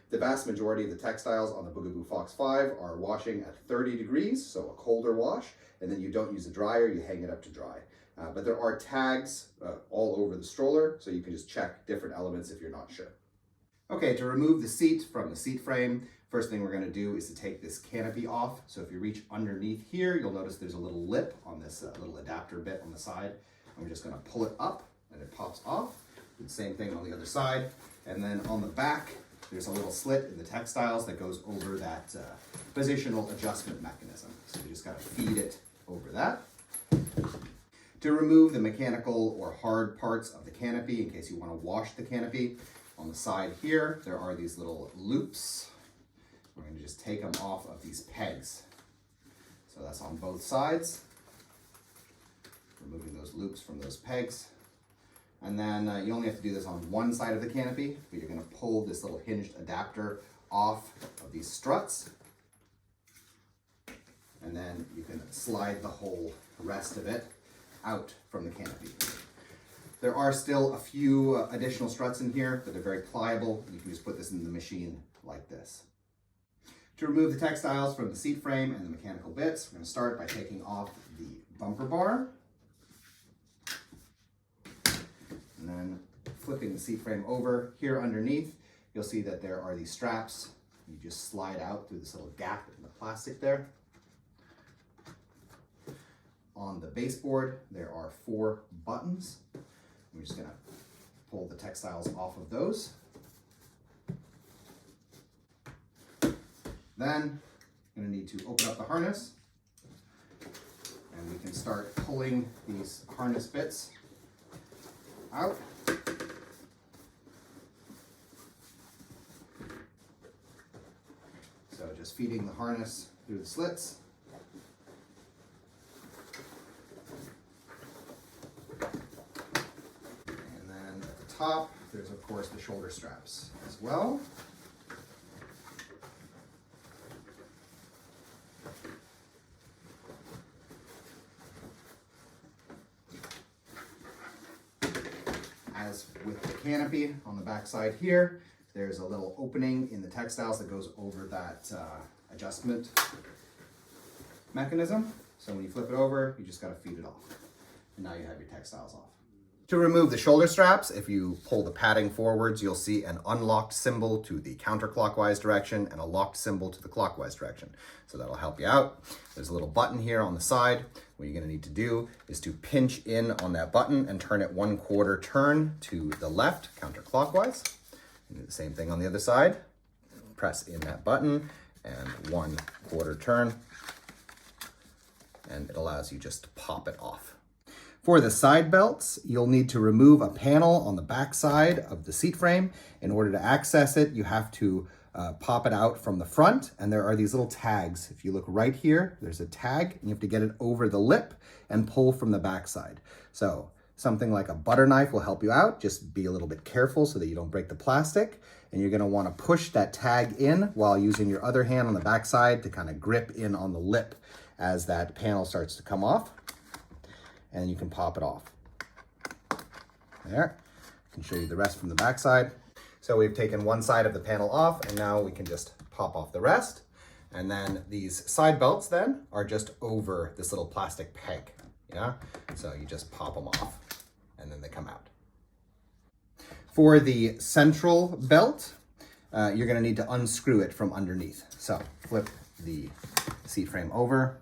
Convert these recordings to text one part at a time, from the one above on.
The vast majority of the textiles on the Bugaboo Fox 5 are washing at 30 degrees, so a colder wash, and then you don't use a dryer, you hang it up to dry. But there are tags all over the stroller, so you can just check different elements if you're not sure. Okay, to remove the seat from the seat frame, first thing we're going to do is to take this canopy off. So if you reach underneath here, you'll notice there's a little lip on this little adapter bit on the side. And we're just going to pull it up and it pops off. Do the same thing on the other side. And then on the back, there's a little slit in the textiles that goes over that positional adjustment mechanism. So you just got to feed it over that. To remove the mechanical or hard parts of the canopy, in case you want to wash the canopy, on the side here, there are these little loops. We're going to just take them off of these pegs. So that's on both sides. Removing those loops from those pegs. And then you only have to do this on one side of the canopy, but you're going to pull this little hinged adapter off of these struts. And then you can slide the whole rest of it out from the canopy. There are still a few additional struts in here that are very pliable. You can just put this in the machine like this. To remove the textiles from the seat frame and the mechanical bits, we're going to start by taking off the bumper bar. And then flipping the seat frame over. Here underneath, you'll see that there are these straps. You just slide out through this little gap in the plastic there. On the baseboard, there are 4 buttons. We're just going to pull the textiles off of those. Then I'm going to need to open up the harness, and we can start pulling these harness bits out. So just feeding the harness through the slits. Top, there's of course the shoulder straps as well. As with the canopy on the back side here, there's a little opening in the textiles that goes over that adjustment mechanism. So when you flip it over, you just got to feed it off. And now you have your textiles off. To remove the shoulder straps, if you pull the padding forwards, you'll see an unlocked symbol to the counterclockwise direction and a locked symbol to the clockwise direction. So that'll help you out. There's a little button here on the side. What you're going to need to do is to pinch in on that button and turn it 1/4 turn to the left, counterclockwise. And do the same thing on the other side. Press in that button and 1/4 turn. And it allows you just to pop it off. For the side belts, you'll need to remove a panel on the back side of the seat frame. In order to access it, you have to pop it out from the front, and there are these little tags. If you look right here, there's a tag, and you have to get it over the lip and pull from the back side. So something like a butter knife will help you out. Just be a little bit careful so that you don't break the plastic. And you're going to want to push that tag in while using your other hand on the back side to kind of grip in on the lip as that panel starts to come off. And you can pop it off. There. I can show you the rest from the back side. So we've taken one side of the panel off, and now we can just pop off the rest. And then these side belts then are just over this little plastic peg. Yeah. So you just pop them off, and then they come out. For the central belt, you're going to need to unscrew it from underneath. So flip the seat frame over.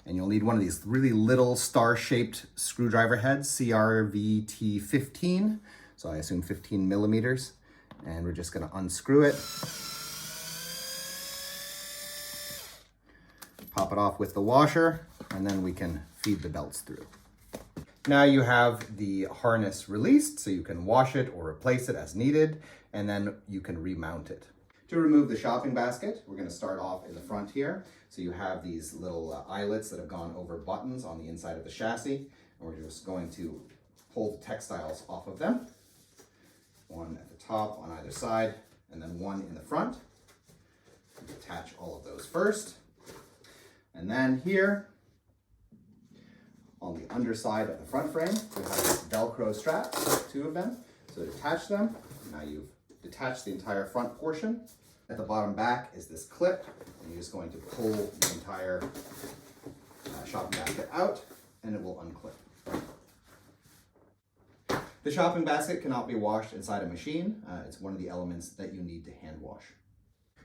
And you'll need one of these really little star-shaped screwdriver heads, CRVT 15. So I assume 15 millimeters. And we're just going to unscrew it. Pop it off with the washer, and then we can feed the belts through. Now you have the harness released, so you can wash it or replace it as needed, and then you can remount it. To remove the shopping basket, we're going to start off in the front here. So you have these little eyelets that have gone over buttons on the inside of the chassis. And we're just going to pull the textiles off of them. One at the top on either side, and then one in the front. Attach all of those first. And then here, on the underside of the front frame, we have these Velcro straps, 2 of them. So to attach them, now you've detached the entire front portion. At the bottom back is this clip, and you're just going to pull the entire shopping basket out, and it will unclip. The shopping basket cannot be washed inside a machine. It's one of the elements that you need to hand wash.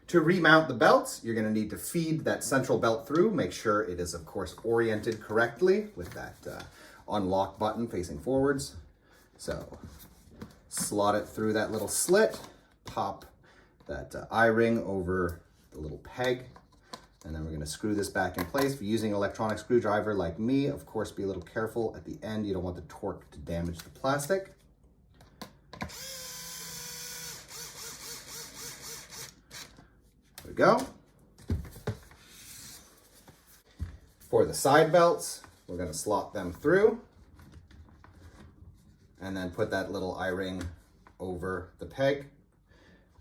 To remount the belts, you're going to need to feed that central belt through. Make sure it is, of course, oriented correctly with that unlock button facing forwards. So slot it through that little slit, pop that I-ring over the little peg, and then we're going to screw this back in place. If you're using an electronic screwdriver like me, of course, be a little careful at the end. You don't want the torque to damage the plastic. There we go. For the side belts, we're going to slot them through and then put that little I-ring over the peg.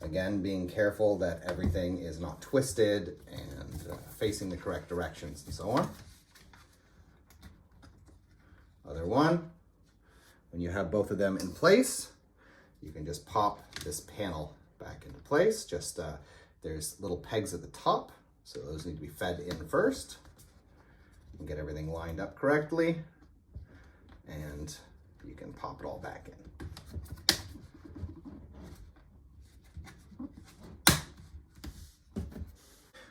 Again, being careful that everything is not twisted and facing the correct directions and so on. Other one, when you have both of them in place, you can just pop this panel back into place. Just there's little pegs at the top, so those need to be fed in first. And get everything lined up correctly, and you can pop it all back in.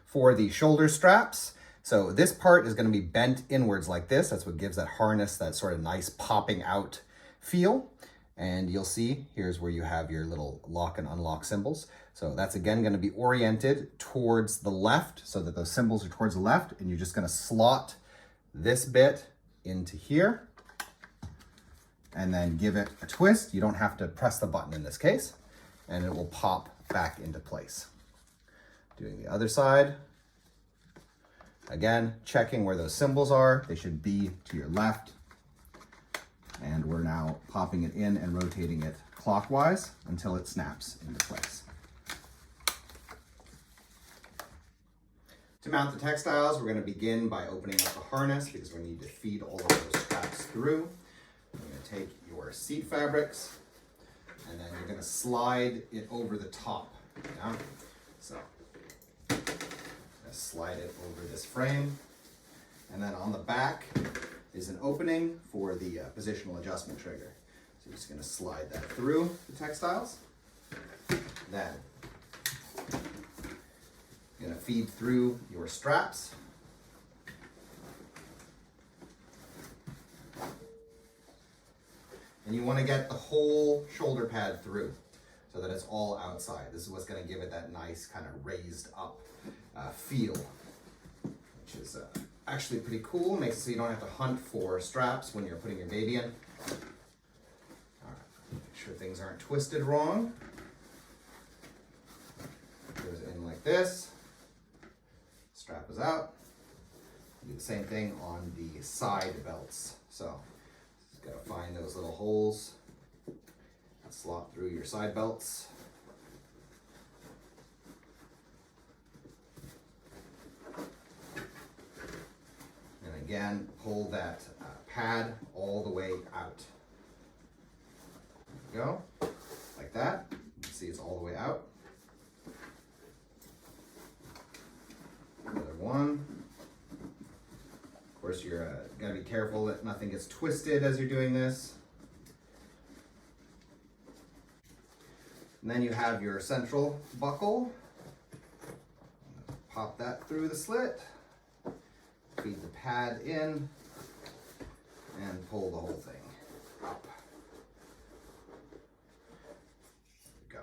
For the shoulder straps, so this part is going to be bent inwards like this. That's what gives that harness that sort of nice popping out feel. And you'll see, here's where you have your little lock and unlock symbols. So that's again going to be oriented towards the left so that those symbols are towards the left, and you're just going to slot this bit into here and then give it a twist. You don't have to press the button in this case, and it will pop back into place. Doing the other side. Again, checking where those symbols are. They should be to your left. And we're now popping it in and rotating it clockwise until it snaps into place. To mount the textiles, we're going to begin by opening up the harness because we need to feed all of those straps through. You're going to take your seat fabrics and then you're going to slide it over the top. Yeah? So slide it over this frame, and then on the back is an opening for the positional adjustment trigger. So you're just going to slide that through the textiles. Then you're going to feed through your straps. And you want to get the whole shoulder pad through so that it's all outside. This is what's going to give it that nice kind of raised up feel, which is actually pretty cool. Makes it so you don't have to hunt for straps when you're putting your baby in. All right, make sure things aren't twisted wrong. Goes in like this. Strap is out. Do the same thing on the side belts. So just gotta find those little holes and slot through your side belts. Again, pull that pad all the way out. There we go, like that. You can see it's all the way out. Another one. Of course, you're gotta be careful that nothing gets twisted as you're doing this. And then you have your central buckle. Pop that through the slit. Feed the pad in and pull the whole thing up. There we go.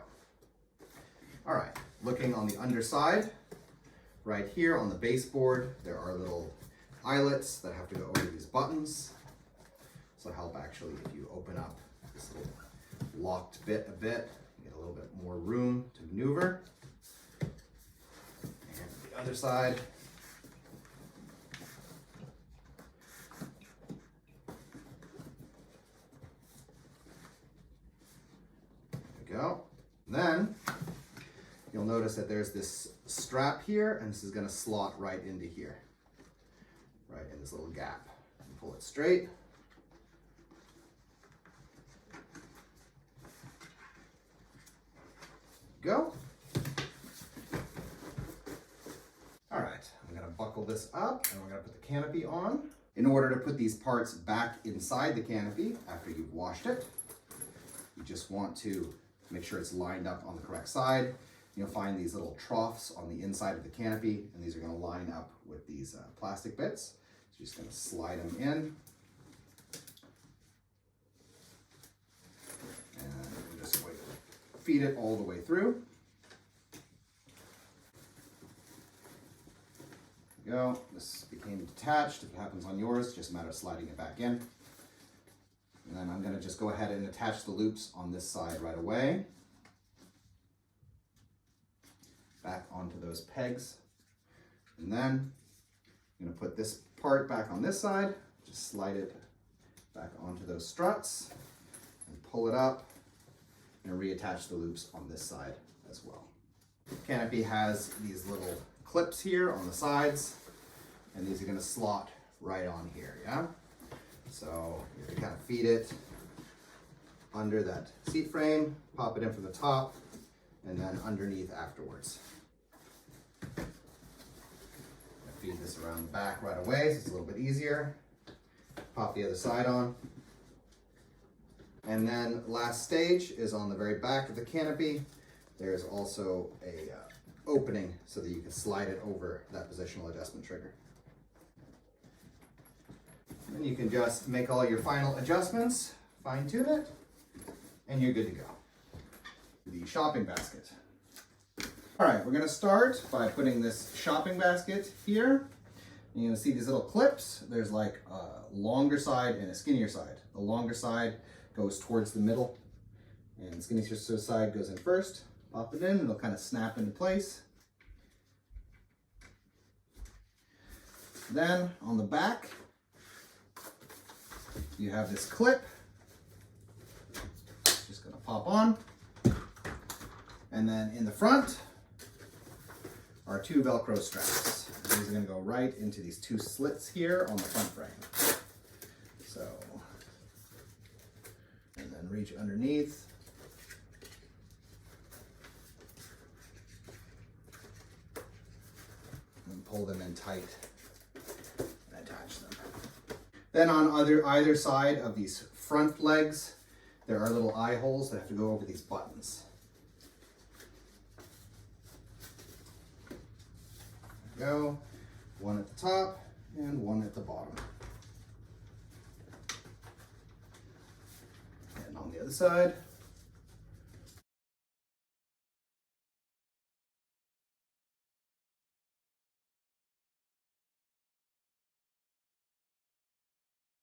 All right, looking on the underside, right here on the baseboard, there are little eyelets that have to go over these buttons. This will help actually if you open up this little locked bit a bit, you get a little bit more room to maneuver. And the other side. Go. Then you'll notice that there's this strap here, and this is going to slot right into here, right in this little gap. And pull it straight. Go. buckle this up and we're gonna put the canopy on. In order to put these parts back inside the canopy after you've washed it, you just want to make sure it's lined up on the correct side. You'll find these little troughs on the inside of the canopy, and these are gonna line up with these plastic bits. So you're just gonna slide them in. And we're just going to feed it all the way through. There we go. This became detached. If it happens on yours, it's just a matter of sliding it back in. And then I'm gonna just go ahead and attach the loops on this side right away. Back onto those pegs. And then I'm gonna put this part back on this side, just slide it back onto those struts and pull it up and reattach the loops on this side as well. Canopy has these little clips here on the sides, and these are gonna slot right on here, yeah? So you're gonna kind of feed it under that seat frame, pop it in from the top, and then underneath afterwards. Feed this around the back right away so it's a little bit easier. Pop the other side on. And then last stage is on the very back of the canopy. There's also a opening so that you can slide it over that positional adjustment trigger. And you can just make all your final adjustments, fine tune it, and you're good to go. The shopping basket. All right, we're gonna start by putting this shopping basket here. You're gonna see these little clips. There's like a longer side and a skinnier side. The longer side goes towards the middle, and the skinnier side goes in first. Pop it in, it'll kind of snap into place. Then on the back, you have this clip. Just gonna pop on. And then in the front, are two Velcro straps. These are going to go right into these two slits here on the front frame. So, and then reach underneath. And pull them in tight and attach them. Then on either side of these front legs, there are little eye holes that have to go over these buttons. Go, one at the top and one at the bottom. And on the other side.